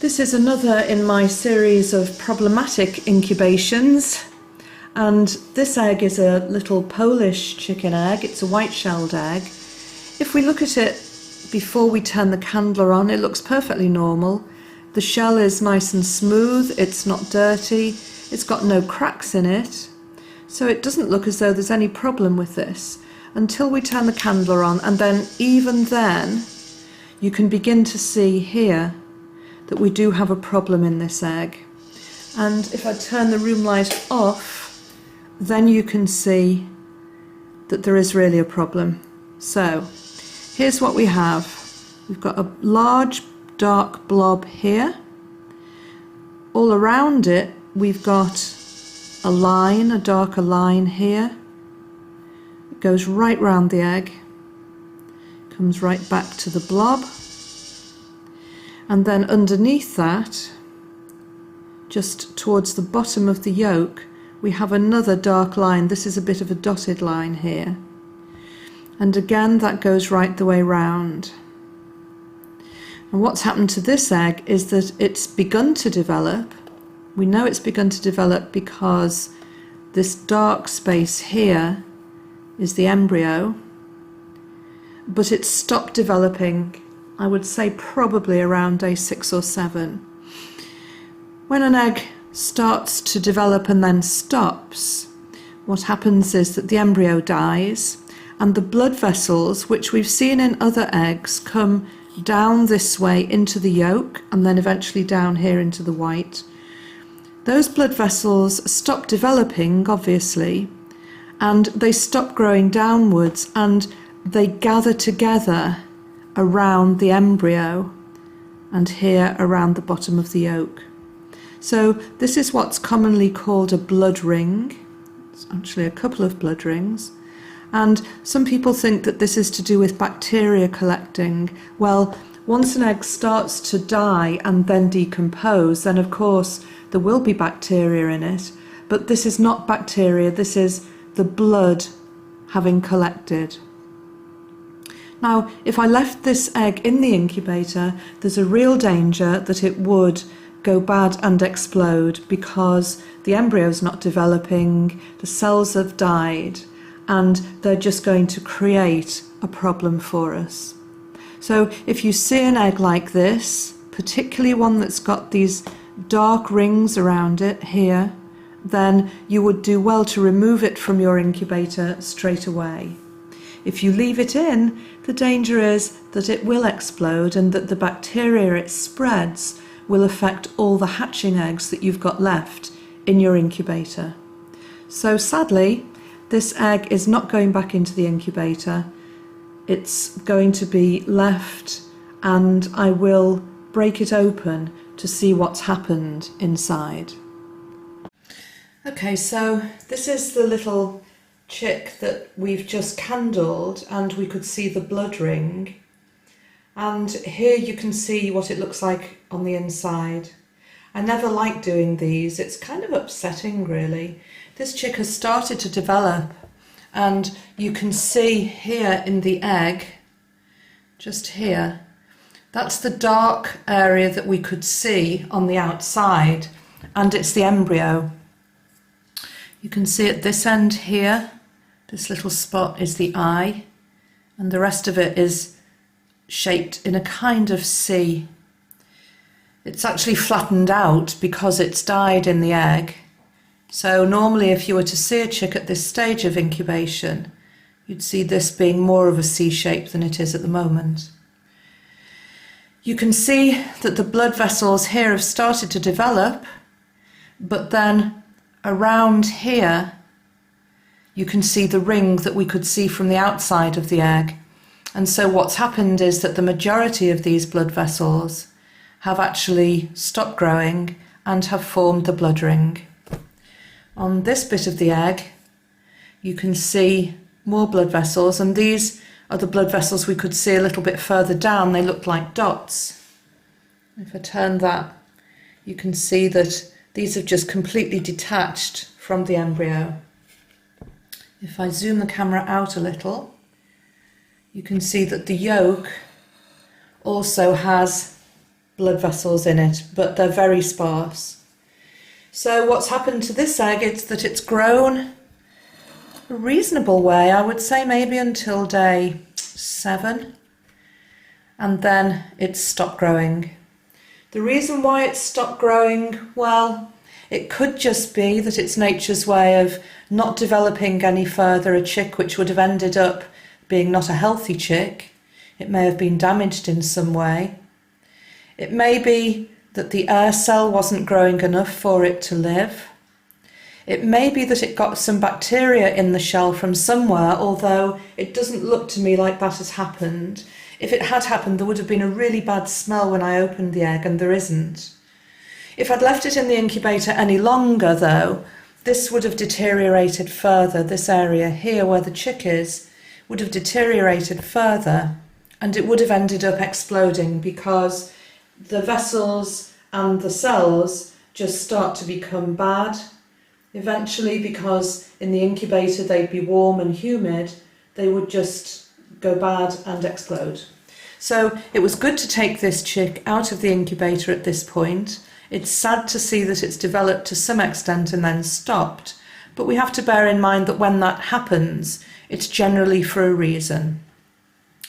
This is another in my series of problematic incubations, and this egg is a little Polish chicken egg. It's a white-shelled egg. If we look at it before we turn the candle on, it looks perfectly normal. The shell is nice and smooth, it's not dirty, it's got no cracks in it, so it doesn't look as though there's any problem with this until we turn the candle on, and then even then you can begin to see here that we do have a problem in this egg. And if I turn the room light off, then you can see that there is really a problem. So here's what we have. We've got a large dark blob here. All around it we've got a line, a darker line here. It goes right round the egg, comes right back to the blob. And then underneath that, just towards the bottom of the yolk, we have another dark line. This is a bit of a dotted line here. And again, that goes right the way round. And what's happened to this egg is that it's begun to develop. We know it's begun to develop because this dark space here is the embryo, but it's stopped developing, I would say probably around day 6 or 7. When an egg starts to develop and then stops, what happens is that the embryo dies and the blood vessels, which we've seen in other eggs, come down this way into the yolk and then eventually down here into the white. Those blood vessels stop developing, obviously, and they stop growing downwards and they gather together around the embryo and here around the bottom of the yolk. So this is what's commonly called a blood ring. It's actually a couple of blood rings. And some people think that this is to do with bacteria collecting. Well, once an egg starts to die and then decompose, then of course there will be bacteria in it. But this is not bacteria, this is the blood having collected. Now, if I left this egg in the incubator, there's a real danger that it would go bad and explode because the embryo's not developing, the cells have died, and they're just going to create a problem for us. So if you see an egg like this, particularly one that's got these dark rings around it here, then you would do well to remove it from your incubator straight away. If you leave it in, the danger is that it will explode and that the bacteria it spreads will affect all the hatching eggs that you've got left in your incubator. So sadly, this egg is not going back into the incubator. It's going to be left and I will break it open to see what's happened inside. Okay, so this is the little chick that we've just candled and we could see the blood ring, and here you can see what it looks like on the inside. I never like doing these, it's kind of upsetting really. This chick has started to develop and you can see here in the egg, just here, that's the dark area that we could see on the outside, and it's the embryo. You can see at this end here, this little spot is the eye, and the rest of it is shaped in a kind of C. It's actually flattened out because it's died in the egg. So normally if you were to see a chick at this stage of incubation, you'd see this being more of a C shape than it is at the moment. You can see that the blood vessels here have started to develop, but then around here you can see the ring that we could see from the outside of the egg. And so what's happened is that the majority of these blood vessels have actually stopped growing and have formed the blood ring. On this bit of the egg you can see more blood vessels, and these are the blood vessels we could see a little bit further down. They look like dots. If I turn that, you can see that these have just completely detached from the embryo. If I zoom the camera out a little, you can see that the yolk also has blood vessels in it, but they're very sparse. So what's happened to this egg is that it's grown a reasonable way, I would say maybe until day 7, and then it's stopped growing. The reason why it's stopped growing, well, it could just be that it's nature's way of not developing any further a chick which would have ended up being not a healthy chick. It may have been damaged in some way. It may be that the air cell wasn't growing enough for it to live. It may be that it got some bacteria in the shell from somewhere, although it doesn't look to me like that has happened. If it had happened, there would have been a really bad smell when I opened the egg, and there isn't. If I'd left it in the incubator any longer, though, this would have deteriorated further. This area here where the chick is would have deteriorated further, and it would have ended up exploding because the vessels and the cells just start to become bad. Eventually, because in the incubator they'd be warm and humid, they would just go bad and explode. So it was good to take this chick out of the incubator at this point. It's sad to see that it's developed to some extent and then stopped, but we have to bear in mind that when that happens, it's generally for a reason.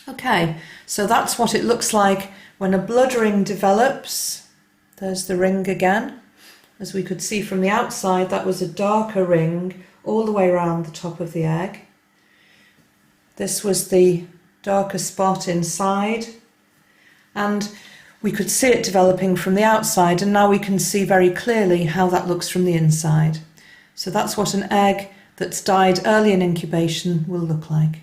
Okay, so that's what it looks like when a blood ring develops. There's the ring again. As we could see from the outside, that was a darker ring all the way around the top of the egg. This was the darker spot inside, and we could see it developing from the outside, and now we can see very clearly how that looks from the inside. So that's what an egg that's died early in incubation will look like.